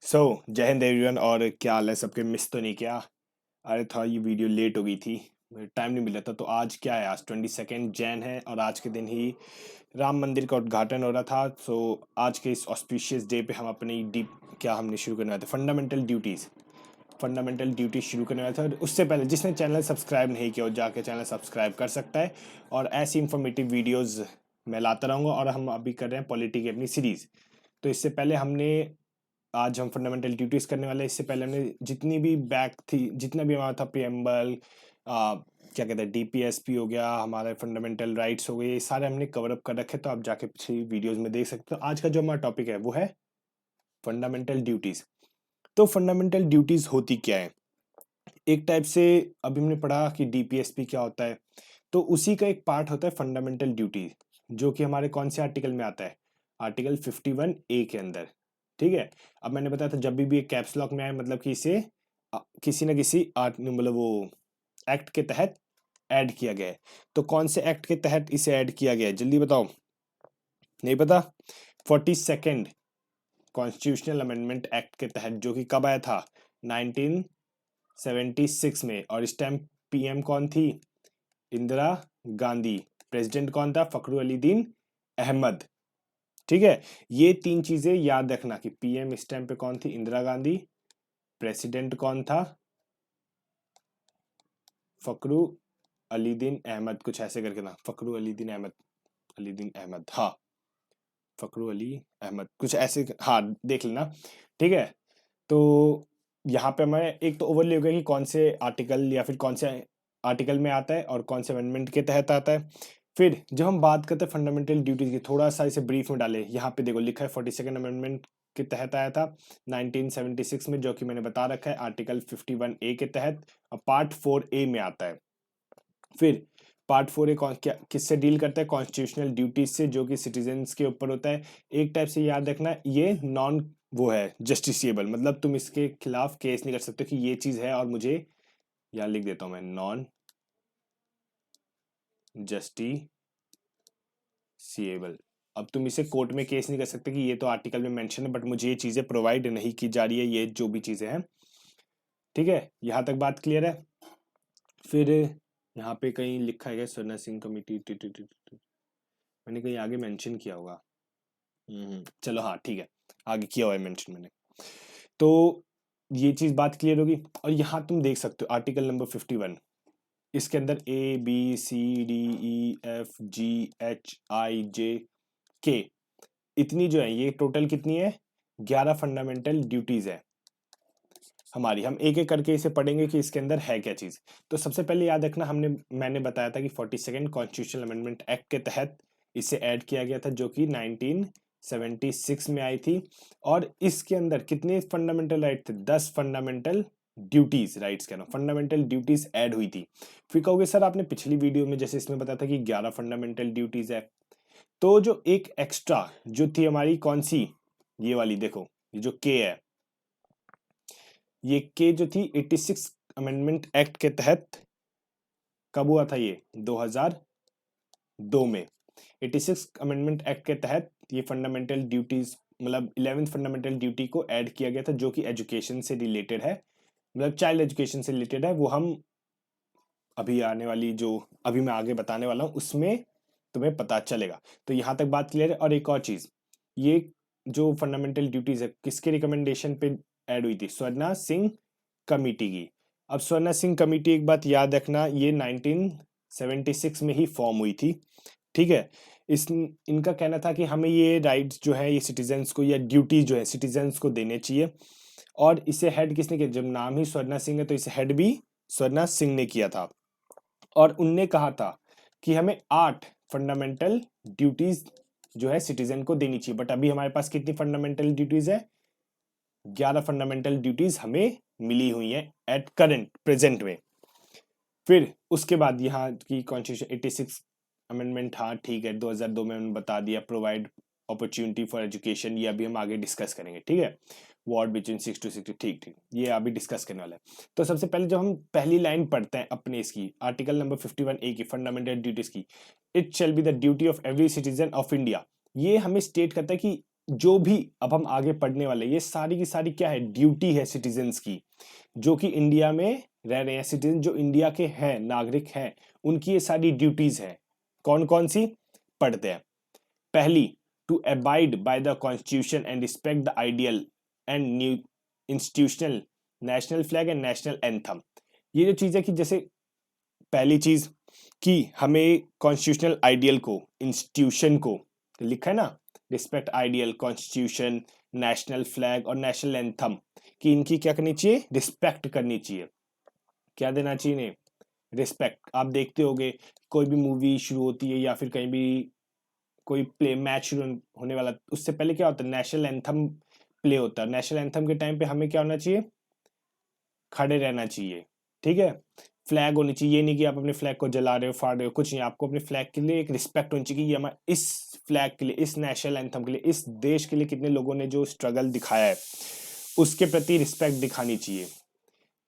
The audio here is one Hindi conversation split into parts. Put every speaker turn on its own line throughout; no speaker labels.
जय हिंद एवरीवन। और क्या हाल है सबके? मिस तो नहीं किया? अरे था ये वीडियो लेट हो गई थी, टाइम नहीं मिला था। तो आज क्या है, आज 22 जैन है और आज के दिन ही राम मंदिर का उद्घाटन हो रहा था। आज के इस ऑस्पिशियस डे पे हम अपनी डीप क्या हमने शुरू करने वाले थे, फंडामेंटल ड्यूटीज शुरू करने वाले थे। और उससे पहले जिसने चैनल सब्सक्राइब नहीं किया हो जाके चैनल सब्सक्राइब कर सकता है। और ऐसी इंफॉर्मेटिव वीडियोज़ मैं लाता रहूँगा। और हम अभी कर रहे हैं पॉलिटी की अपनी सीरीज़। तो इससे पहले हमने आज हम फंडामेंटल ड्यूटीज करने वाले हैं। इससे पहले हमने जितनी भी बैक थी, जितना भी हमारा था प्रियम्बल, क्या कहते हैं, डीपीएसपी हो गया, हमारे फंडामेंटल राइट्स हो गए, ये सारे हमने कवर अप कर रखे। तो आप जाके पिछली वीडियोस में देख सकते हो। आज का जो हमारा टॉपिक है वो है फंडामेंटल ड्यूटीज। तो फंडामेंटल ड्यूटीज होती क्या है? एक टाइप से अभी हमने पढ़ा कि डीपीएसपी क्या होता है, तो उसी का एक पार्ट होता है फंडामेंटल ड्यूटी, जो कि हमारे कौन से आर्टिकल में आता है? आर्टिकल 51A के अंदर। ठीक है। अब मैंने बताया था जब भी एक कैप्स लॉक में आए मतलब कि इसे किसी न किसी मतलब वो एक्ट के तहत ऐड किया गया है। तो कौन से एक्ट के तहत इसे ऐड किया गया है, जल्दी बताओ। नहीं पता? 42nd कॉन्स्टिट्यूशनल अमेंडमेंट एक्ट के तहत, जो कि कब आया था? 1976 में। और इस टाइम पीएम कौन थी? इंदिरा गांधी। प्रेसिडेंट कौन था? फखरुद्दीन अहमद। ठीक है। ये तीन चीजें याद रखना कि पीएम इस टाइम पे कौन थी? इंदिरा गांधी। प्रेसिडेंट कौन था? फखरुद्दीन अहमद, कुछ ऐसे करके ना, फखरुद्दीन अहमद, अलीदीन अहमद, हाँ, अहमद, कुछ ऐसे, हाँ, देख लेना। ठीक है। तो यहाँ पे हमें एक तो ओवरले हो गया कि कौन से आर्टिकल या फिर कौन से आर्टिकल में आता है और कौन से अमेंडमेंट के तहत आता है। फिर जब हम बात करते हैं फंडामेंटल ड्यूटीज की, थोड़ा सा इसे ब्रीफ में डाले। यहाँ पे देखो लिखा है 42nd अमेंडमेंट के तहत आया था 1976 में, जो कि मैंने बता रखा है आर्टिकल 51A के तहत। और पार्ट 4A में आता है। फिर पार्ट 4A क्या किससे डील करता है? कॉन्स्टिट्यूशनल ड्यूटीज से, जो कि सिटीजन्स के ऊपर होता है। एक टाइप से याद रखना, ये नॉन वो है जस्टिसिएबल, मतलब तुम इसके खिलाफ केस नहीं कर सकते कि ये चीज है। और मुझे यहाँ लिख देता हूं मैं, नॉन जस्टिसिएबल। अब तुम इसे कोर्ट में केस नहीं कर सकते कि ये तो आर्टिकल में मेंशन है बट मुझे ये चीजें प्रोवाइड नहीं की जा रही है, ये जो भी चीजें हैं। ठीक है, यहां तक बात क्लियर है? फिर यहाँ पे कहीं लिखा है सरना सिंह कमेटी, मैंने कहीं आगे मेंशन किया होगा। चलो हाँ ठीक है, आगे किया हुआ है मेंशन मैंने। तो ये चीज बात क्लियर होगी। और यहाँ तुम देख सकते हो आर्टिकल नंबर 51, इसके अंदर ABCDEFGHIJK, इतनी जो है, ये टोटल कितनी है? 11 फंडामेंटल ड्यूटीज है हमारी। हम एक एक करके इसे पढ़ेंगे कि इसके अंदर है क्या चीज। तो सबसे पहले याद रखना, मैंने बताया था कि 42nd कॉन्स्टिट्यूशनल अमेंडमेंट एक्ट के तहत इसे ऐड किया गया था, जो कि 1976 में आई थी। और इसके अंदर कितने फंडामेंटल राइट थे? 10 फंडामेंटल ड्यूटीज, राइट्स कह रहा हूँ, फंडामेंटल ड्यूटीज ऐड हुई थी। फिर कहोगे सर आपने पिछली वीडियो में जैसे इसमें बताया था कि 11 फंडामेंटल ड्यूटीज है, तो जो एक एक्स्ट्रा जो थी हमारी, कौन सी? ये वाली देखो, ये जो के है, ये के जो थी 86 अमेंडमेंट एक्ट के तहत कब हुआ था? ये 2002 में। 86 अमेंडमेंट एक्ट के तहत ये फंडामेंटल ड्यूटीज, मतलब 11th फंडामेंटल ड्यूटी को ऐड किया गया था, जो कि एजुकेशन से रिलेटेड है, मतलब चाइल्ड एजुकेशन से रिलेटेड है। वो हम अभी आने वाली, जो अभी मैं आगे बताने वाला हूँ, उसमें तुम्हें पता चलेगा। तो यहां तक बात क्लियर है। और एक और चीज, ये जो फंडामेंटल ड्यूटीज है किसके रिकमेंडेशन पे ऐड हुई थी? स्वर्णा सिंह कमेटी की। अब स्वर्णा सिंह कमेटी, एक बात याद रखना, ये 1976 में ही फॉर्म हुई थी। ठीक है। इस इनका कहना था कि हमें ये राइट्स जो है ये सिटीजन्स को, या ड्यूटीज जो है सिटीजन्स को देने चाहिए। और इसे हेड किसने किया? जब नाम ही स्वर्णा सिंह है तो इसे हेड भी स्वर्णा सिंह ने किया था। और उनने कहा था कि हमें 8 फंडामेंटल ड्यूटीज जो है सिटीजन को देनी चाहिए। बट अभी हमारे पास कितनी फंडामेंटल ड्यूटीज है? 11 फंडामेंटल ड्यूटीज हमें मिली हुई है एट करंट प्रेजेंट में। फिर उसके बाद यहाँ की कॉन्स्टिट्यूशन 86 अमेंडमेंट, हाँ ठीक है, 2002 में उन्होंने बता दिया प्रोवाइड अपॉर्चुनिटी फॉर एजुकेशन, ये अभी हम आगे डिस्कस करेंगे। ठीक है, वार्ड बिटवीन 6 to 60, ठीक ठीक, ये अभी डिस्कस करने वाला है। तो सबसे पहले जब हम पहली लाइन पढ़ते हैं अपने इसकी, आर्टिकल नंबर 51A की, फंडामेंटल ड्यूटीज की, it shall be the duty of every citizen of India. ये हमें स्टेट करता है कि जो भी अब हम आगे पढ़ने वाले, ये सारी की सारी क्या है, ड्यूटी है सिटीजन्स की, जो कि इंडिया में रह रहे हैं, सिटीजन जो इंडिया के हैं, नागरिक हैं, उनकी ये सारी ड्यूटीज हैं। कौन कौन सी पढ़ते हैं। पहली, to abide by the constitution and respect the ideal and new institutional national flag and national anthem. ये जो चीज है कि जैसे पहली चीज कि हमें कॉन्स्टिट्यूशनल आइडियल को, इंस्टीट्यूशन को, लिखा है ना, respect ideal, constitution, national flag और नेशनल एंथम, कि इनकी क्या करनी चाहिए, रिस्पेक्ट करनी चाहिए। क्या देना चाहिए इन्हें, रिस्पेक्ट। आप देखते होगे कोई भी मूवी शुरू होती है या फिर कहीं भी कोई प्ले मैच शुरू होने वाला, उससे पहले क्या होता है, नेशनल एंथम प्ले होता है। नेशनल एंथम के टाइम पे हमें क्या होना चाहिए, खड़े रहना चाहिए, ठीक है। फ्लैग होनी चाहिए, ये नहीं कि आप अपने फ्लैग को जला रहे हो, फाड़ रहे हो, कुछ नहीं। आपको अपने फ्लैग के लिए एक रिस्पेक्ट होनी चाहिए कि ये हमारा, इस फ्लैग के लिए, इस नेशनल एंथम के लिए, इस देश के लिए कितने लोगों ने जो स्ट्रगल दिखाया है, उसके प्रति रिस्पेक्ट दिखानी चाहिए।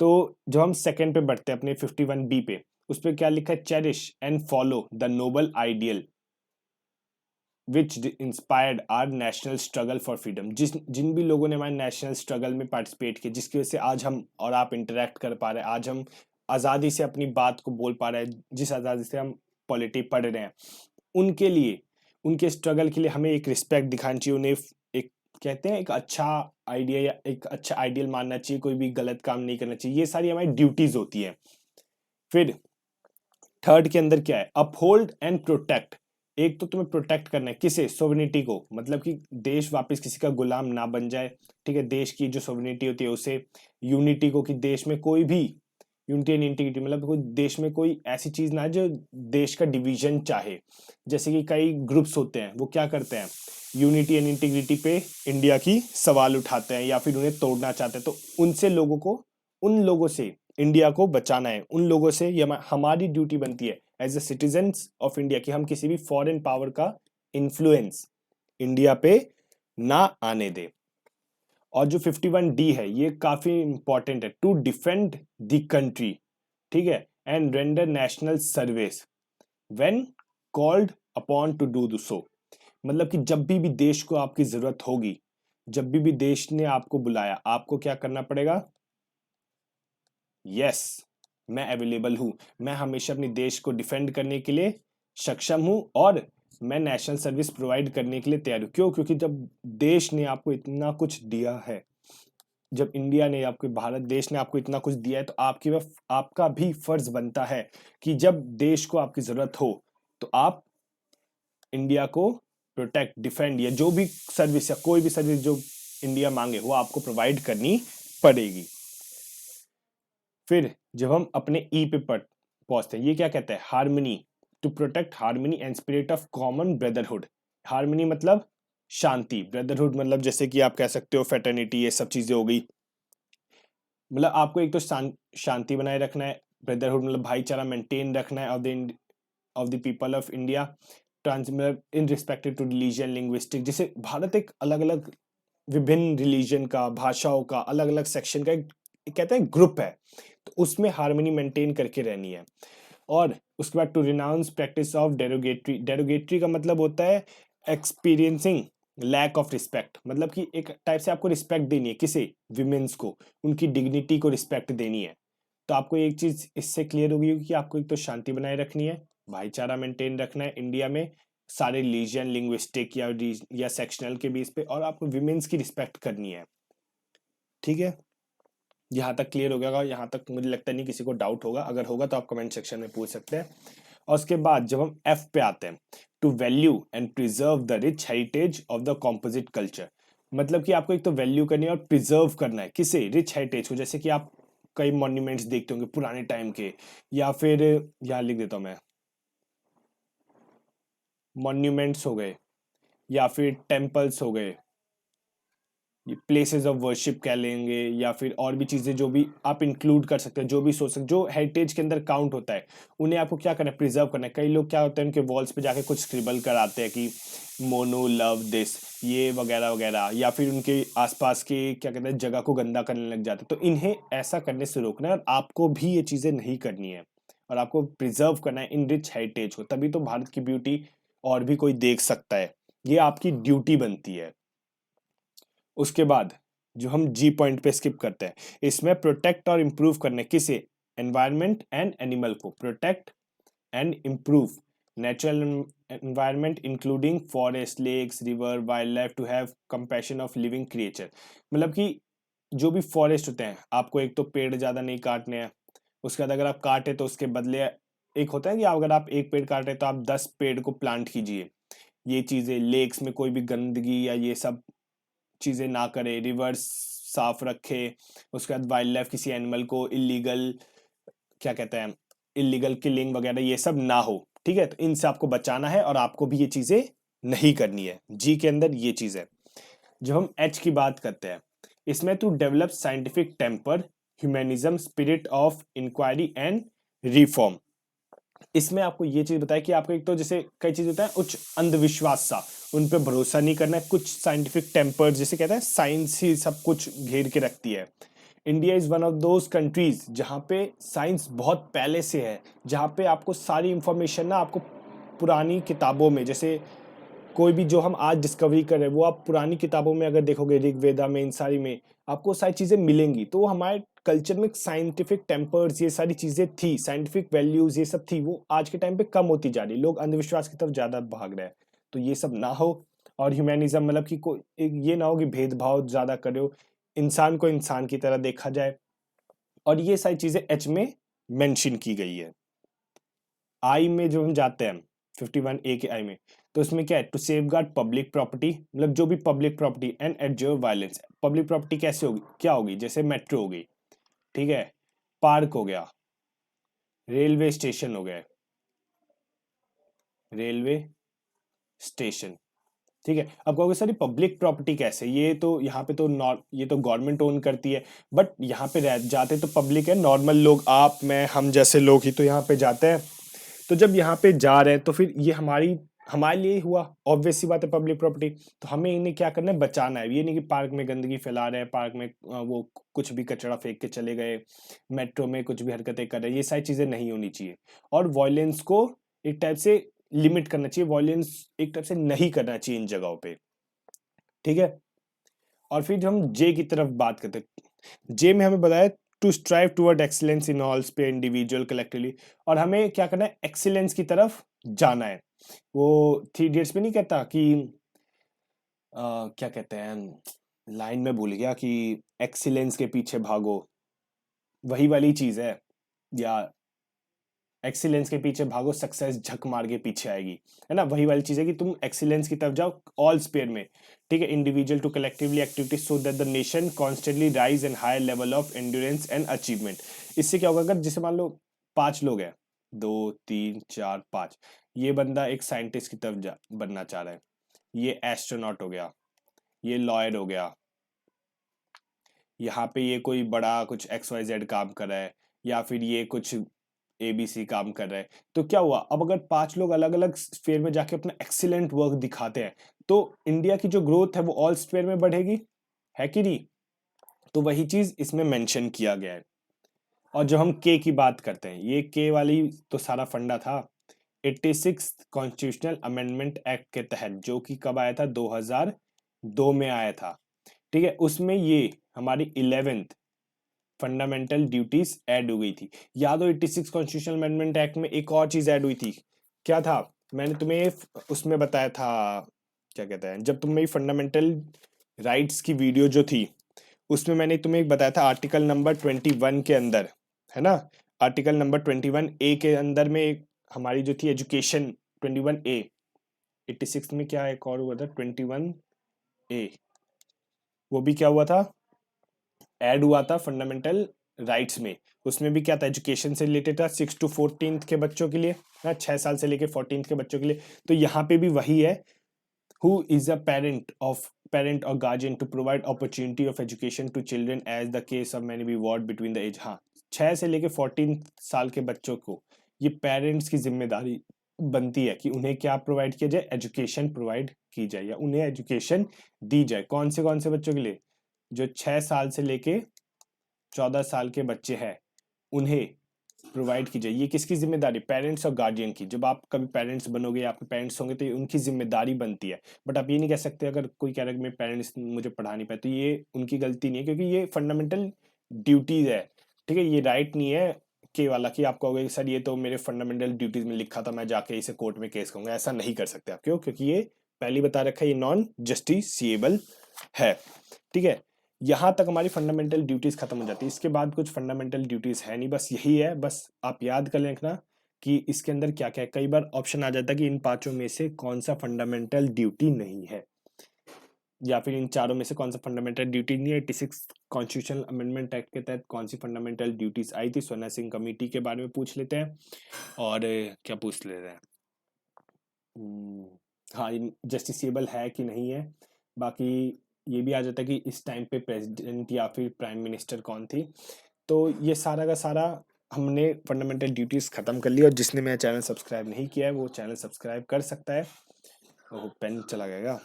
तो जब हम सेकंड पे बढ़ते हैं अपने 51B पे, उस पर क्या लिखा है, cherish and follow the noble ideal which inspired our national struggle for freedom. जिन भी लोगों ने हमारे नेशनल स्ट्रगल में पार्टिसिपेट किया, जिसकी वजह से आज हम और आप इंटरेक्ट कर पा रहे हैं, आज हम आज़ादी से अपनी बात को बोल पा रहे हैं, जिस आज़ादी से हम पॉलिटी पढ़ रहे हैं, उनके लिए, उनके स्ट्रगल के लिए हमें एक रिस्पेक्ट दिखानी चाहिए। उन्हें एक, कहते हैं, एक अच्छा आइडिया या एक अच्छा आइडियल मानना चाहिए, कोई भी गलत काम नहीं करना चाहिए। ये सारी हमारी ड्यूटीज होती है। फिर थर्ड के अंदर क्या है, अपहोल्ड एंड प्रोटेक्ट। एक तो तुम्हें प्रोटेक्ट करना है, किसे, सोवरेनिटी को, मतलब कि देश वापस किसी का गुलाम ना बन जाए, ठीक है। देश की जो सोवरेनिटी होती है उसे, यूनिटी को, कि देश में कोई भी, यूनिटी एंड इंटीग्रिटी, मतलब कोई देश में कोई ऐसी चीज ना है जो देश का डिवीजन चाहे। जैसे कि कई ग्रुप्स होते हैं, वो क्या करते हैं, यूनिटी एंड इंटीग्रिटी पे इंडिया की सवाल उठाते हैं या फिर उन्हें तोड़ना चाहते हैं। तो उनसे लोगों को, उन लोगों से इंडिया को बचाना है, उन लोगों से। ये हमारी ड्यूटी बनती है as a citizens of India कि हम किसी भी फॉरेन पावर का इन्फ्लुएंस इंडिया पे ना आने दे। और जो 51D है, ये काफी इंपॉर्टेंट है, टू डिफेंड द कंट्री, ठीक है, and render national service when called upon two do so. मतलब कि जब भी देश को आपकी जरूरत होगी, जब भी देश ने आपको बुलाया, आपको क्या करना पड़ेगा, यस, मैं अवेलेबल हूं, मैं हमेशा अपने देश को डिफेंड करने के लिए सक्षम हूं और मैं नेशनल सर्विस प्रोवाइड करने के लिए तैयार हूं। क्यों, क्योंकि जब देश ने आपको इतना कुछ दिया है, जब इंडिया ने आपको, भारत देश ने आपको इतना कुछ दिया है, तो आपकी आपका भी फर्ज बनता है कि जब देश को आपकी जरूरत हो तो आप इंडिया को प्रोटेक्ट, डिफेंड, या जो भी सर्विस या कोई भी सर्विस जो इंडिया मांगे वो आपको प्रोवाइड करनी पड़ेगी। फिर जब हम अपने ई पे पहुंचते हैं, ये क्या कहता है, harmony, to protect harmony and spirit of common brotherhood. Harmony मतलब शांति, ब्रदरहुड मतलब जैसे कि आप कह सकते हो फेटर्निटी, ये सब चीजें हो गई। मतलब आपको एक तो शांति बनाए रखना है, ब्रदरहुड मतलब भाईचारा मेंटेन रखना है of the people of India, मतलब इन रिस्पेक्टेड टू रिलीजन, लिंग्विस्टिक। जैसे भारत एक अलग अलग विभिन्न रिलीजन का, भाषाओं का, अलग अलग सेक्शन का एक कहते हैं ग्रुप है, तो उसमें हार्मनी मेंटेन करके रहनी है। और उसके बाद to renounce practice of derogatory. Derogatory का मतलब होता है एक्सपीरियंसिंग लैक ऑफ रिस्पेक्ट, मतलब कि एक टाइप से आपको रिस्पेक्ट देनी है, किसे, विमेंस को, उनकी डिग्निटी को रिस्पेक्ट देनी है। तो आपको एक चीज इससे क्लियर होगी कि आपको एक तो शांति बनाए रखनी है, भाईचारा मेंटेन रखना है इंडिया में सारे रिलीजन, लिंग्विस्टिक या सेक्शनल के बेस पे, और आपको विमेंस की रिस्पेक्ट करनी है, ठीक है। यहाँ तक क्लियर हो गया, यहाँ तक मुझे लगता नहीं किसी को डाउट होगा, अगर होगा तो आप कमेंट सेक्शन में पूछ सकते हैं। और उसके बाद जब हम एफ पे आते हैं, to value and preserve the rich heritage of the composite culture. मतलब कि आपको एक तो वैल्यू करनी है और प्रिजर्व करना है, किसे, रिच हेरिटेज को। जैसे कि आप कई मॉन्यूमेंट्स देखते होंगे पुराने टाइम के, या फिर यहाँ लिख देता हूँ मैं, मॉन्यूमेंट्स हो गए या फिर टेम्पल्स हो गए, प्लेसेस ऑफ वर्शिप कह लेंगे, या फिर और भी चीजें जो भी आप इंक्लूड कर सकते हैं, जो भी सोच सकते, जो हेरिटेज के अंदर काउंट होता है, उन्हें आपको क्या करना है, प्रिजर्व करना है। कई लोग क्या होते हैं, उनके वॉल्स पे जाके कुछ स्क्रिबल कराते हैं कि मोनो लव दिस, ये वगैरह वगैरह, या फिर उनके आसपास के क्या कहते हैं जगह को गंदा करने लग जाते हैं। तो इन्हें ऐसा करने से रोकना है, और आपको भी ये चीजें नहीं करनी है, और आपको प्रिजर्व करना है इन रिच हेरिटेज को, तभी तो भारत की ब्यूटी और भी कोई देख सकता है। ये आपकी ड्यूटी बनती है। उसके बाद जो हम जी पॉइंट पे स्किप करते हैं, इसमें प्रोटेक्ट और इम्प्रूव करने किसे, एनवायरमेंट एंड एनिमल को, protect and improve natural environment including forest, lakes, river, wildlife to have compassion of living creature. मतलब कि जो भी फॉरेस्ट होते हैं, आपको एक तो पेड़ ज़्यादा नहीं काटने हैं, उसके बाद अगर आप काटे तो उसके बदले एक होता है कि अगर आप एक पेड़ काटे तो आप 10 पेड़ को प्लांट कीजिए। ये चीज़ें, लेक्स में कोई भी गंदगी या ये सब चीज़ें ना करे, रिवर्स साफ रखे, उसके बाद वाइल्ड लाइफ, किसी एनिमल को इलीगल, क्या कहते हैं, इलीगल किलिंग वगैरह ये सब ना हो। ठीक है, तो इनसे आपको बचाना है और आपको भी ये चीज़ें नहीं करनी है। जी के अंदर ये चीज़ है। जब हम एच की बात करते हैं, इसमें to develop scientific temper, humanism, spirit of inquiry and reform. इसमें आपको ये चीज बताया कि आपको एक तो जैसे कई चीज होता है उच्च अंधविश्वास सा, उन पे भरोसा नहीं करना है, कुछ साइंटिफिक टेम्पर जिसे कहते हैं, साइंस ही सब कुछ घेर के रखती है। India is one of those countries जहाँ पे साइंस बहुत पहले से है, जहाँ पे आपको सारी इंफॉर्मेशन ना आपको पुरानी किताबों में, जैसे कोई भी जो हम आज डिस्कवरी कर रहे हैं वो आप पुरानी किताबों में अगर देखोगे, ऋग्वेदा में, इन सारी में आपको सारी चीजें मिलेंगी। तो हमारे कल्चर में साइंटिफिक टेम्पर्स, ये सारी चीजें थी, साइंटिफिक वैल्यूज ये सब थी, वो आज के टाइम पे कम होती जा रही, लोग अंधविश्वास की तरफ ज्यादा भाग रहे हैं। तो ये सब ना हो। और ह्यूमैनिज्म मतलब कि कोई ये ना हो कि भेदभाव ज्यादा करे हो, इंसान को इंसान की तरह देखा जाए। और ये सारी चीजें एच में मेंशन की गई है। आई में जो हम जाते हैं 51A के आई में, तो उसमें क्या है, टू सेफगार्ड पब्लिक प्रॉपर्टी, मतलब जो भी पब्लिक प्रॉपर्टी एंड एडजर्व वायलेंस। पब्लिक प्रॉपर्टी कैसे होगी, क्या होगी, जैसे मेट्रो हो गई, ठीक है, पार्क हो गया, रेलवे स्टेशन हो गए, रेलवे स्टेशन। ठीक है, अब कहोगे सर पब्लिक प्रॉपर्टी कैसे, ये तो यहाँ पे तो ये तो गवर्नमेंट ओन करती है, बट यहाँ पे जाते तो पब्लिक है, नॉर्मल लोग, आप मैं हम जैसे लोग ही तो यहाँ पे जाते हैं। तो जब यहाँ पे जा रहे हैं तो फिर ये हमारे लिए ही हुआ, ऑब्वियस सी बात है, पब्लिक प्रॉपर्टी। तो हमें इन्हें क्या करना है, बचाना है। ये नहीं कि पार्क में गंदगी फैला रहे हैं, पार्क में वो कुछ भी कचरा फेंक के चले गए, मेट्रो में कुछ भी हरकतें कर रहे हैं, ये सारी चीजें नहीं होनी चाहिए। और वॉयलेंस को एक टाइप से लिमिट करना चाहिए, वॉयलेंस एक टाइप से नहीं करना चाहिए इन जगहों पे। ठीक है, और फिर जब हम जे की तरफ बात करते हैं, जे में हमें बताया to strive toward excellence in all sphere, individual, collectively. और हमें क्या करना है, एक्सीलेंस की तरफ जाना है। वो 3 इडियट्स में नहीं कहता कि क्या कहते हैं, लाइन में भूल गया, कि एक्सीलेंस के पीछे भागो, वही वाली चीज है, या एक्सीलेंस के पीछे भागो, सक्सेस झक मार के पीछे आएगी, है ना, वही वाली चीज है कि तुम एक्सीलेंस की तरफ जाओ ऑल स्पेयर में। ठीक है, individual to collectively activities so that the nation constantly rise and higher level of endurance and achievement. इससे क्या होगा, अगर जैसे मान लो 5 लोग हैं, 2 3 4 5, ये बंदा एक साइंटिस्ट की तरफ बनना चाह रहा है, ये एस्ट्रोनॉट हो गया, ये लॉयर हो गया, यहाँ पे ये कोई बड़ा कुछ XYZ काम कर रहा है, या फिर ये कुछ ABC काम कर रहा है। तो क्या हुआ, अब अगर 5 लोग अलग अलग स्फीयर में जाके अपना एक्सीलेंट वर्क दिखाते हैं, तो इंडिया की जो ग्रोथ है वो ऑल स्फीयर में बढ़ेगी, है कि नहीं। तो वही चीज इसमें मेंशन किया गया है। और जब हम के की बात करते हैं, ये के वाली तो सारा फंडा था 86 कॉन्स्टिट्यूशनल अमेंडमेंट एक्ट के तहत, जो कि कब आया था, 2002 में आया था। ठीक है, उसमें ये हमारी 11th फंडामेंटल ड्यूटीज ऐड हो गई थी। याद हो 86 कॉन्स्टिट्यूशनल अमेंडमेंट एक्ट में एक और चीज ऐड हुई थी, क्या था, मैंने तुम्हें उसमें बताया था, क्या कहते हैं, जब तुमने फंडामेंटल राइट्स की वीडियो जो थी, उसमें मैंने तुम्हें एक बताया था, आर्टिकल नंबर 21 के अंदर, है ना, आर्टिकल नंबर 21A के अंदर में एक हमारी जो थी एजुकेशन, 21A, 86 में क्या एक और हुआ था 21A, वो भी क्या हुआ था, ऐड हुआ था फंडामेंटल राइट्स में। उसमें भी क्या था, एजुकेशन से रिलेटेड था, 6 to 14 के बच्चों के लिए, ना 6 साल से लेके 14 के बच्चों के लिए। तो यहाँ पे भी वही है, हु इज अ पेरेंट और guardian to provide opportunity of education to children as the case of many be ward between the age. हाँ, 6 से लेके 14 साल के बच्चों को ये पेरेंट्स की जिम्मेदारी बनती है कि उन्हें क्या प्रोवाइड किया जाए, एजुकेशन प्रोवाइड की जाए, या उन्हें एजुकेशन दी जाए। कौन से बच्चों के लिए, जो 6 साल से लेके 14 साल के बच्चे हैं, उन्हें प्रोवाइड की जाए। ये किसकी जिम्मेदारी? पेरेंट्स और गार्जियन की। जब आप कभी पेरेंट्स बनोगे, आपके पेरेंट्स होंगे, तो ये उनकी जिम्मेदारी बनती है। बट आप ये नहीं कह सकते अगर कोई कह रहा है कि मेरे पेरेंट्स मुझे पढ़ा नहीं पाए, तो ये उनकी गलती नहीं है, क्योंकि ये फंडामेंटल ड्यूटीज है। ठीक है, ये राइट नहीं है के वाला कि आप कहोगे सर ये तो मेरे फंडामेंटल ड्यूटीज में लिखा था, मैं जाके इसे कोर्ट में केस करूंगा। ऐसा नहीं कर सकते आप। क्यों? क्योंकि ये पहले बता रखा है, ये नॉन जस्टिसिएबल है। ठीक है, यहां तक हमारी फंडामेंटल ड्यूटीज खत्म हो जाती है। इसके बाद कुछ फंडामेंटल ड्यूटीज है नहीं, बस यही है। बस आप याद कर लेना कि इसके अंदर क्या क्या है। कई बार ऑप्शन आ जाता है कि इन पांचों में से कौन सा फंडामेंटल ड्यूटी नहीं है, या फिर इन चारों में से कौन सा फंडामेंटल ड्यूटी नहीं है। 86 कॉन्स्टिट्यूशनल अमेंडमेंट एक्ट के तहत कौन सी फंडामेंटल ड्यूटीज आई थी? सोना सिंह कमेटी के बारे में पूछ लेते हैं। और क्या पूछ लेते हैं? हाँ, जस्टिसेबल है कि नहीं है। बाकी ये भी आ जाता है कि इस टाइम पे प्रेसिडेंट या फिर प्राइम मिनिस्टर कौन थी। तो ये सारा का सारा हमने फंडामेंटल ड्यूटीज खत्म कर ली। और जिसने मेरा चैनल सब्सक्राइब नहीं किया है वो चैनल सब्सक्राइब कर सकता है। ओह, पेन चला गया।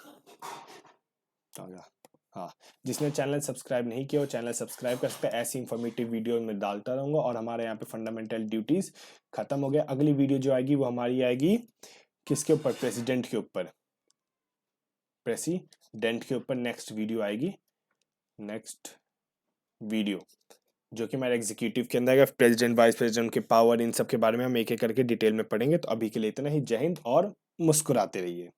हाँ, जिसने चैनल सब्सक्राइब नहीं किया वो चैनल सब्सक्राइब कर सकता है। ऐसी इंफॉर्मेटिव वीडियो मैं डालता रहूंगा। और हमारे यहाँ पे फंडामेंटल ड्यूटीज खत्म हो गया। अगली वीडियो जो आएगी वो हमारी आएगी किसके ऊपर? प्रेसिडेंट के ऊपर। प्रेसिडेंट के ऊपर नेक्स्ट वीडियो आएगी। नेक्स्ट वीडियो जो कि हमारे एग्जीक्यूटिव के अंदर आएगा। प्रेसिडेंट, वाइस प्रेसिडेंट के पावर, इन सब के बारे में हम एक एक करके डिटेल में पढ़ेंगे। तो अभी के लिए इतना ही। जय हिंद और मुस्कुराते रहिए।